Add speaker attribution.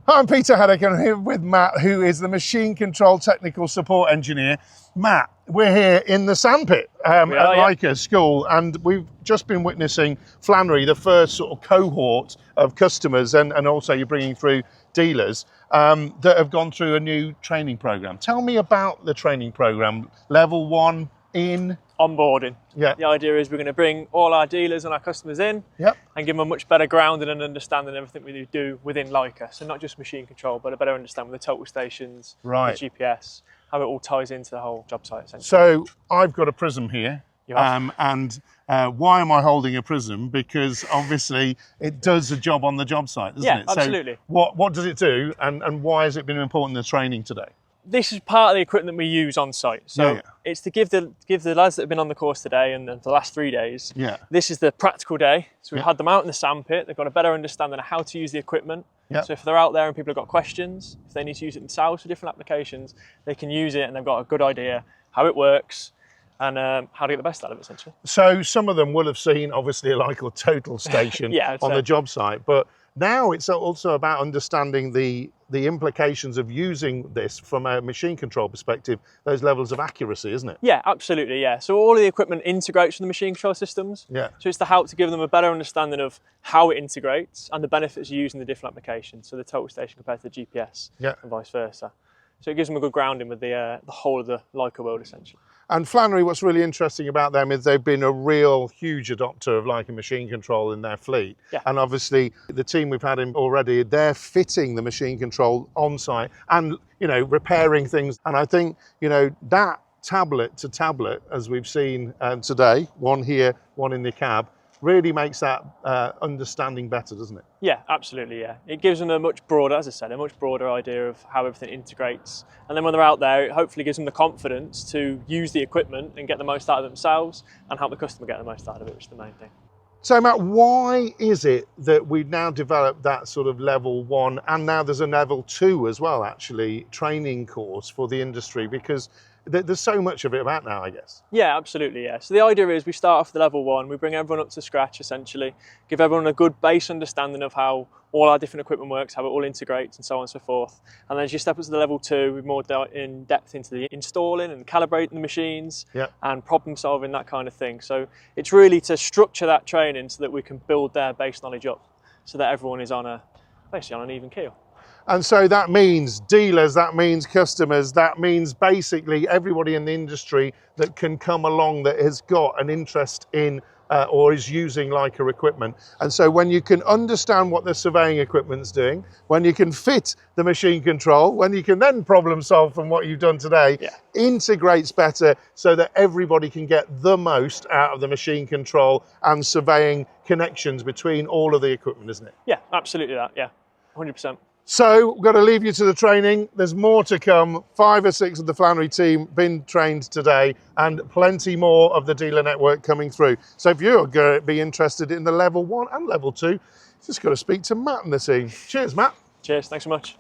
Speaker 1: Hi, I'm Peter Haddock and I'm here with Matt, who is the Machine Control Technical Support Engineer. Matt, we're here in the sandpit at Leica School, and we've just been witnessing Flannery, the first sort of cohort of customers, and also you're bringing through dealers that have gone through a new training program. Tell me about the training program, level 1 in...
Speaker 2: Onboarding.
Speaker 1: Yeah.
Speaker 2: The idea is we're going to bring all our dealers and our customers in and give them a much better grounding and understanding of everything we do within Leica. So not just machine control, but a better understanding of the total stations, the GPS, how it all ties into the whole job site essentially.
Speaker 1: So I've got a prism here.
Speaker 2: And
Speaker 1: why am I holding a prism? Because obviously it does a job on the job site, doesn't it?
Speaker 2: Absolutely.
Speaker 1: So what does it do, and why has it been important in the training today?
Speaker 2: This is part of the equipment we use on site. So it's to give the lads that have been on the course today and the last 3 days, this is the practical day. So we've had them out in the sandpit. They've got a better understanding of how to use the equipment. So if they're out there and people have got questions, if they need to use it themselves for different applications, they can use it and they've got a good idea how it works and how to get the best out of it, essentially.
Speaker 1: So some of them will have seen, obviously, like a total station on the job site, but now it's also about understanding the implications of using this from a machine control perspective, those levels of accuracy, isn't it?
Speaker 2: Yeah, absolutely, yeah. So all of the equipment integrates with the machine control systems.
Speaker 1: Yeah.
Speaker 2: So it's to help to give them a better understanding of how it integrates and the benefits of using the different applications. So the total station compared to the GPS and vice versa. So it gives them a good grounding with the whole of the Leica world, essentially.
Speaker 1: And Flannery, what's really interesting about them is they've been a real huge adopter of Leica machine control in their fleet. And obviously the team we've had in already, they're fitting the machine control on site and, you know, repairing things. And I think, you know, that tablet to tablet, as we've seen today, one here, one in the cab, really makes that understanding better, doesn't it?
Speaker 2: Yeah, absolutely, yeah. It gives them a much broader, as I said, a much broader idea of how everything integrates. And then when they're out there, it hopefully gives them the confidence to use the equipment and get the most out of themselves and help the customer get the most out of it, which is the main thing.
Speaker 1: So Matt, why is it that we've now developed that sort of level 1 and now there's a level 2 as well, actually, training course for the industry? Because there's so much of it about now, I guess. Yeah,
Speaker 2: absolutely, yeah. So the idea is we start off the level 1, we bring everyone up to scratch, essentially, give everyone a good base understanding of how all our different equipment works, how it all integrates, and so on and so forth. And then as you step up to the level 2, we're more in depth into the installing and calibrating the machines and problem solving, that kind of thing. So it's really to structure that training so that we can build their base knowledge up so that everyone is basically on an even keel.
Speaker 1: And so that means dealers, that means customers, that means basically everybody in the industry that can come along that has got an interest in or is using Leica equipment. And so when you can understand what the surveying equipment's doing, when you can fit the machine control, when you can then problem solve from what you've done today, integrates better so that everybody can get the most out of the machine control and surveying connections between all of the equipment, isn't it?
Speaker 2: Yeah, absolutely that, yeah, 100%.
Speaker 1: So we've got to leave you to the training. There's more to come. 5 or 6 of the Flannery team been trained today and plenty more of the dealer network coming through. So if you're going to be interested in the level 1 and level 2, just got to speak to Matt and the team. Cheers, Matt.
Speaker 2: Cheers, thanks so much.